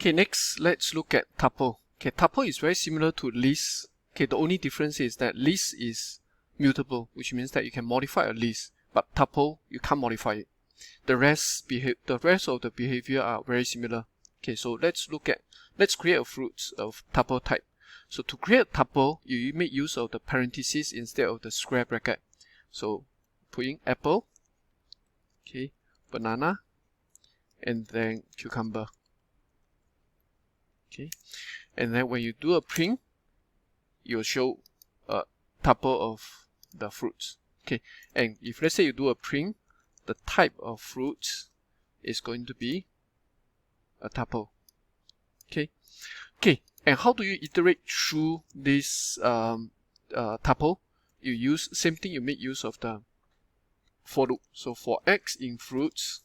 Okay, next let's look at tuple. Okay, tuple is very similar to list. Okay, the only difference is that list is mutable, which means that you can modify a list, but tuple you can't modify it. The rest of the behavior are very similar. Okay, so let's create a fruit of tuple type. So to create a tuple, you make use of the parentheses instead of the square bracket. So put in apple, okay, banana, and then cucumber. Okay, and then when you do a print, you'll show a tuple of the fruits. Okay, and if let's say you do a print, the type of fruit is going to be a tuple. Okay, and how do you iterate through this tuple? You use same thing. You make use of the for loop. So for x in fruits,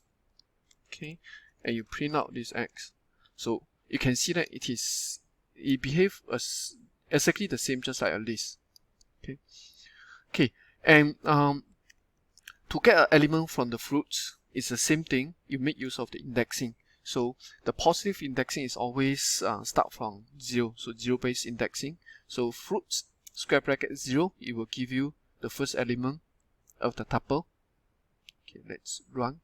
okay, and you print out this x. So you can see that it behaves as exactly the same, just like a list. Okay, and to get an element from the fruits, it's the same thing. You make use of the indexing. So the positive indexing is always start from 0, so 0-based indexing. So fruits square bracket 0, it will give you the first element of the tuple. Okay, let's run.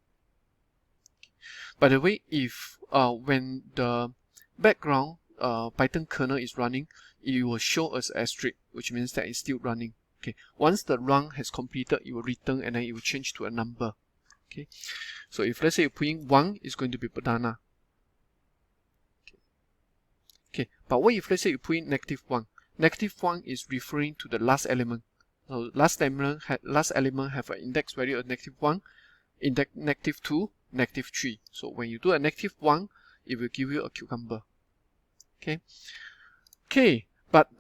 By the way, if when the background Python kernel is running, it will show us asterisk, which means that it's still running. Okay, once the run has completed, it will return and then it will change to a number. Okay, so if let's say you put in 1, it's going to be banana. Okay, but what if let's say you put in -1? -1 is referring to the last element. So last element have an index value of -1, index -2, -3. So when you do a -1, it will give you a cucumber. Okay, but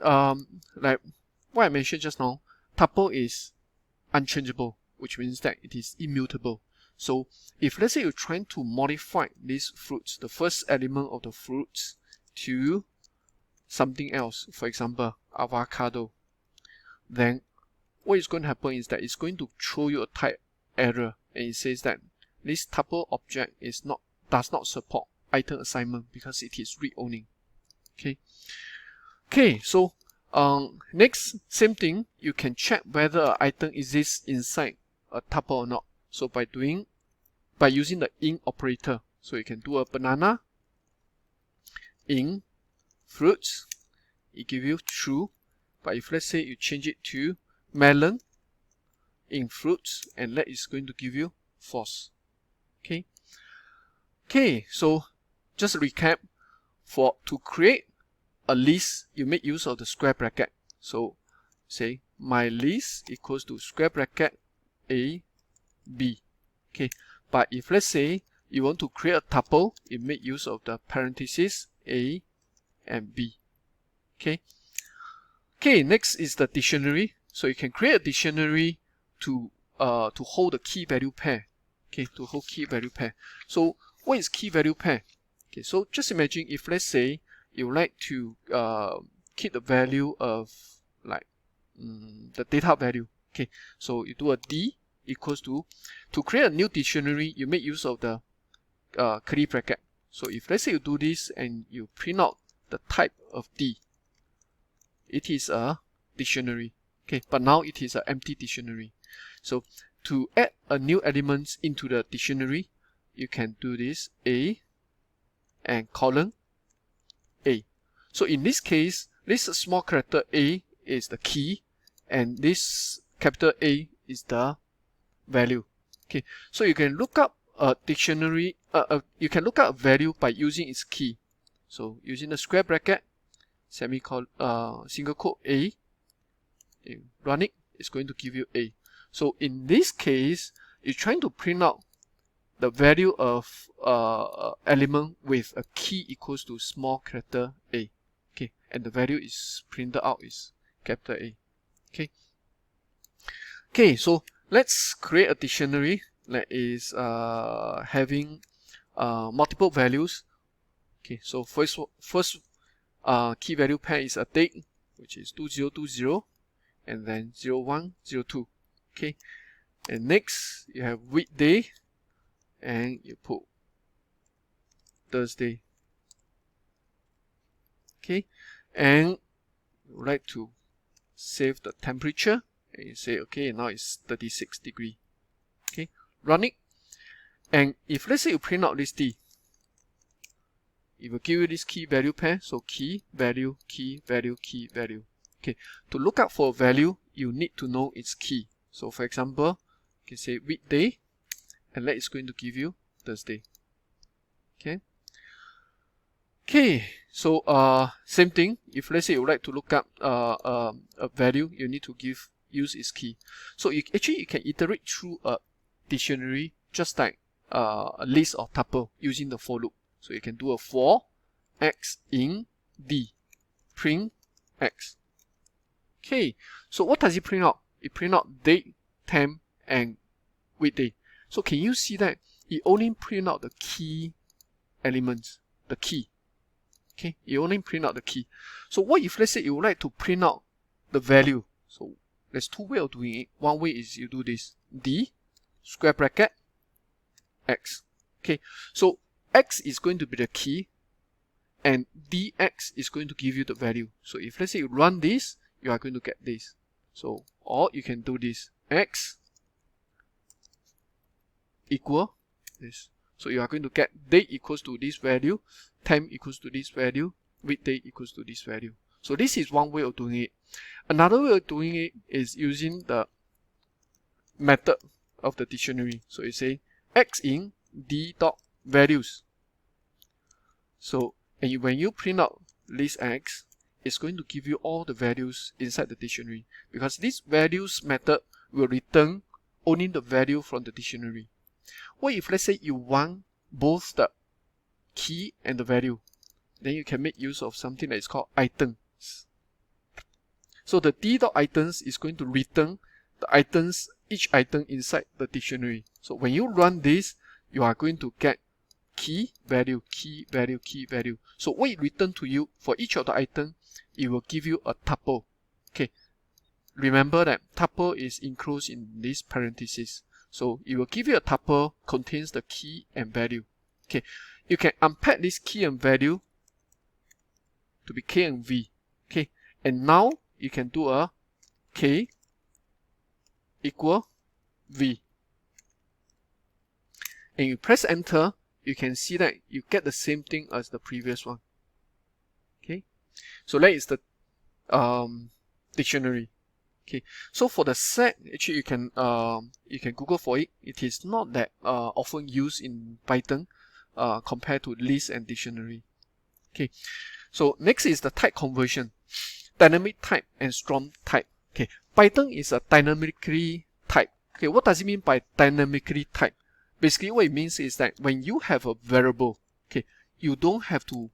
like what I mentioned just now, tuple is unchangeable, which means that it is immutable. So if let's say you're trying to modify these fruits, the first element of the fruits, to something else, for example avocado, then what is going to happen is that it's going to throw you a type error, and it says that this tuple object does not support item assignment because it is read-only. Okay, so next, same thing, you can check whether an item exists inside a tuple or not. So by using the in operator, so you can do a banana in fruits, it gives you true. But if let's say you change it to melon in fruits, and that is going to give you false. Okay, so just recap, to create a list, you make use of the square bracket. So say my list equals to square bracket A, B. Okay, but if let's say you want to create a tuple, you make use of the parentheses A and B. Okay, next is the dictionary. So you can create a dictionary to hold the key value pair. Okay, to hold key value pair. So what is key value pair? Okay, so just imagine if let's say you would like to keep the value of like the data value. Okay, so you do a D equals to create a new dictionary, you make use of the curly bracket. So if let's say you do this and you print out the type of D, it is a dictionary. Okay, but now it is an empty dictionary. So to add a new element into the dictionary, you can do this A and colon A. So in this case, this small character A is the key, and this capital A is the value. Okay, so you can look up a dictionary, you can look up a value by using its key. So using the square bracket, semicolon, single quote A, you run it, it's going to give you A. So in this case, you're trying to print out the value of element with a key equals to small character A. Okay, and the value is printed out is capital A. Okay, so let's create a dictionary that is having multiple values. Okay, so first key value pair is a date, which is 2020, and then 0102. Okay, and next you have weekday, and you put Thursday. Okay, and you would like to save the temperature, and you say, okay, now it's 36 degree. Okay, run it, and if let's say you print out this D, it will give you this key value pair. So key value, key value, key value. Okay, to look up for a value, you need to know its key. So for example, you can say weekday, and let it's going to give you Thursday. Okay. Okay, so same thing. If let's say you would like to look up a value, you need to use its key. So you can iterate through a dictionary just like a list or tuple using the for loop. So you can do a for x in D, print x. Okay, so what does it print out? It print out date, time, and weekday. So can you see that it only print out the key elements, the key. Okay, you only print out the key. So what if let's say you would like to print out the value? So there's two ways of doing it. One way is you do this, D square bracket X. Okay, so X is going to be the key and DX is going to give you the value. So if let's say you run this, you are going to get this. So, or you can do this, X equal this. So you are going to get date equals to this value, time equals to this value, weekday equals to this value. So this is one way of doing it. Another way of doing it is using the method of the dictionary. So you say X in D dot values. So and when you print out list X, it's going to give you all the values inside the dictionary, because this values method will return only the value from the dictionary. What if let's say you want both the key and the value? Then you can make use of something that is called items. So the D.items is going to return the items, each item inside the dictionary. So when you run this, you are going to get key value, key value, key value. So what it return to you for each of the item, it will give you a tuple. Okay, remember that tuple is enclosed in this parenthesis. So it will give you a tuple contains the key and value. Okay, you can unpack this key and value to be K and V. Okay, and now you can do a K equal V. And you press enter, you can see that you get the same thing as the previous one. Okay, so that is the dictionary. Okay, so for the set, actually you can Google for it. It is not that often used in Python compared to list and dictionary. Okay, so next is the type conversion, dynamic type and strong type. Okay, Python is a dynamically type. Okay, what does it mean by dynamically type? Basically, what it means is that when you have a variable, okay, you don't have to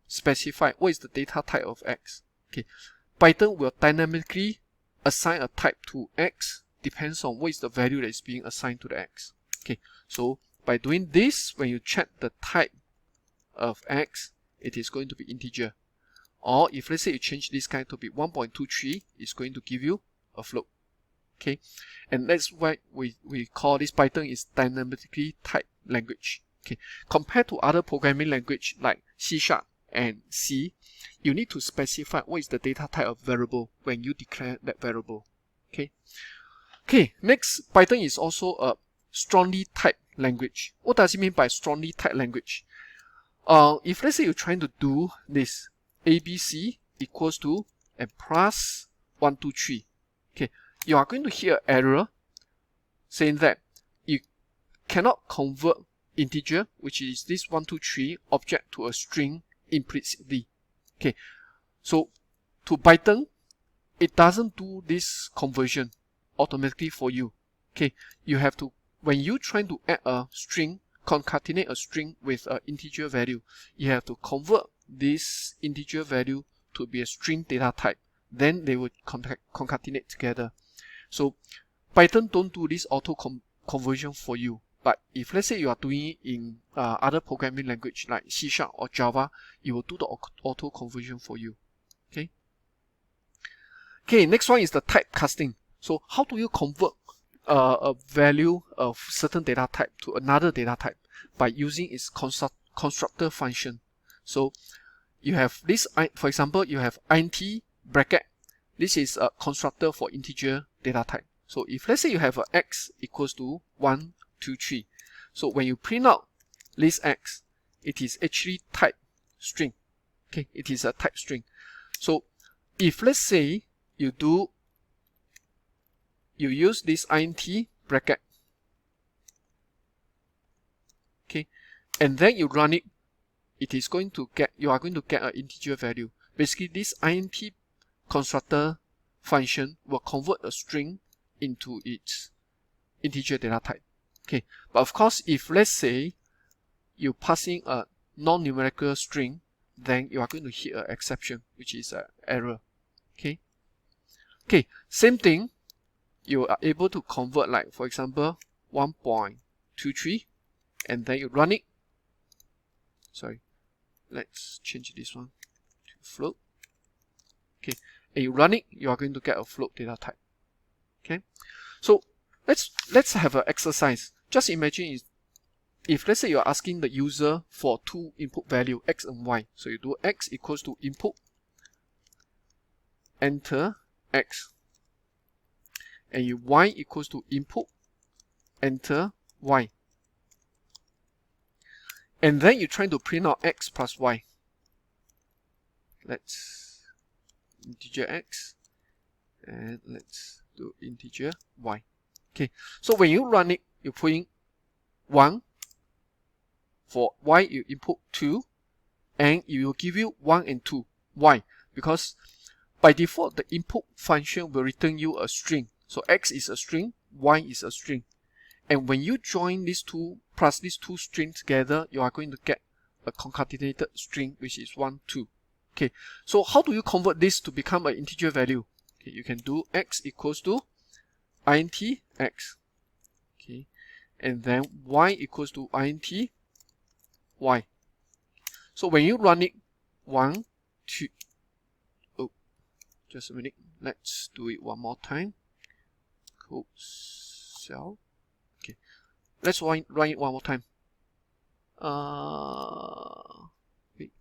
specify what is the data type of X. Okay, Python will dynamically assign a type to X, depends on what is the value that is being assigned to the X. Okay, so by doing this, when you check the type of X, it is going to be integer. Or if let's say you change this kind to be 1.23, it's going to give you a float. Okay, and that's why we call this Python is dynamically typed language. Okay, compared to other programming language like C# and C, you need to specify what is the data type of variable when you declare that variable. Okay. Okay, next, Python is also a strongly typed language. What does it mean by strongly typed language? If let's say you're trying to do this, ABC equals to and plus 1, 2, 3. Okay, you are going to hear an error saying that you cannot convert integer, which is this 1, 2, 3 object to a string implicitly. Okay, so to Python, it doesn't do this conversion automatically for you. Okay, you have to, when you try to add a string, concatenate a string with an integer value, you have to convert this integer value to be a string data type. Then they will concatenate together. So Python don't do this auto conversion for you. But if let's say you are doing it in other programming language like C# or Java, it will do the auto conversion for you. Okay. Okay, next one is the typecasting. So how do you convert a value of certain data type to another data type? By using its constructor function. So you have this, for example, you have int bracket. This is a constructor for integer data type. So if let's say you have a x equals to 1, 2, 3. So when you print out list x, it is actually type string. Okay, it is a type string. So if let's say you use this int bracket, okay, and then you run it, you are going to get an integer value. Basically, this int constructor function will convert a string into its integer data type. Okay, but of course, if let's say you pass in a non-numerical string, then you are going to hit an exception, which is an error. Okay, same thing, you are able to convert, like for example 1.23, and then you run it. Sorry, let's change this one to float. Okay, and you run it, you are going to get a float data type. Okay, so let's have an exercise. Just imagine if let's say you're asking the user for two input value, x and y. So you do x equals to input, enter x, and you y equals to input, enter y, and then you try to print out x plus y. Let's integer x, and let's do integer y. Okay, so when you run it, you put in 1. For y, you input 2, and it will give you 1 and 2. Why? Because by default, the input function will return you a string. So x is a string, y is a string. And when you join these two plus these two strings together, you are going to get a concatenated string, which is 1, 2. Okay, so how do you convert this to become an integer value? Okay, you can do x equals to int x. Okay, and then y equals to int y. So when you run it, 1, 2, oh, just a minute, let's do it one more time. Code cell. Okay, let's run it one more time. Wait.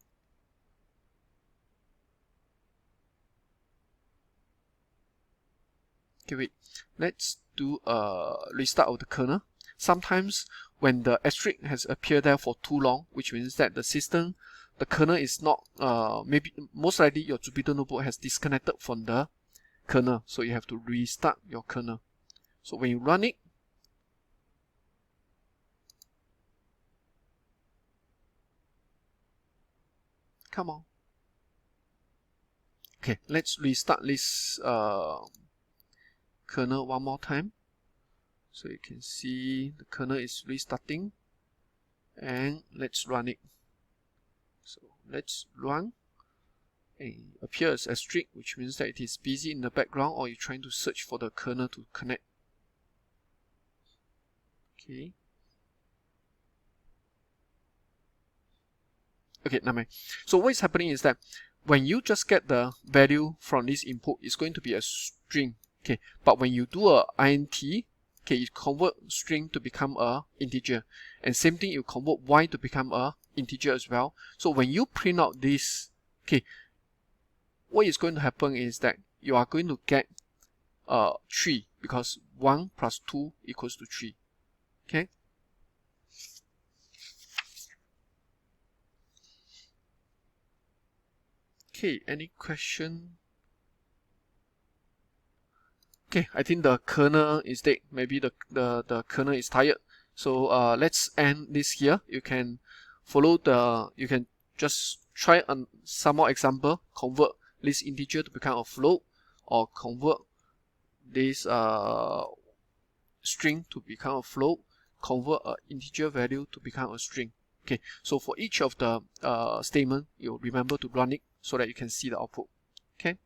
Okay, wait. Let's do a restart of the kernel. Sometimes when the asterisk has appeared there for too long, which means that the kernel is not, maybe most likely your Jupyter Notebook has disconnected from the kernel, so you have to restart your kernel. So when you run it, come on. Okay, let's restart this kernel one more time. So you can see the kernel is restarting, and let's run it. So let's run, and it appears as asterisk, which means that it is busy in the background, or you're trying to search for the kernel to connect. Okay. Okay, never mind. So what is happening is that when you just get the value from this input, it's going to be a string. Okay, but when you do a int, okay, you convert string to become a integer, and same thing, you convert y to become a integer as well. So when you print out this, okay, what is going to happen is that you are going to get 3, because 1 plus 2 equals to 3. Okay. Okay, any question? Okay, I think the kernel is dead. Maybe the kernel is tired. So let's end this here. You can follow you can just try some more example, convert this integer to become a float, or convert this string to become a float, convert an integer value to become a string. Okay, so for each of the statement, you remember to run it so that you can see the output. Okay.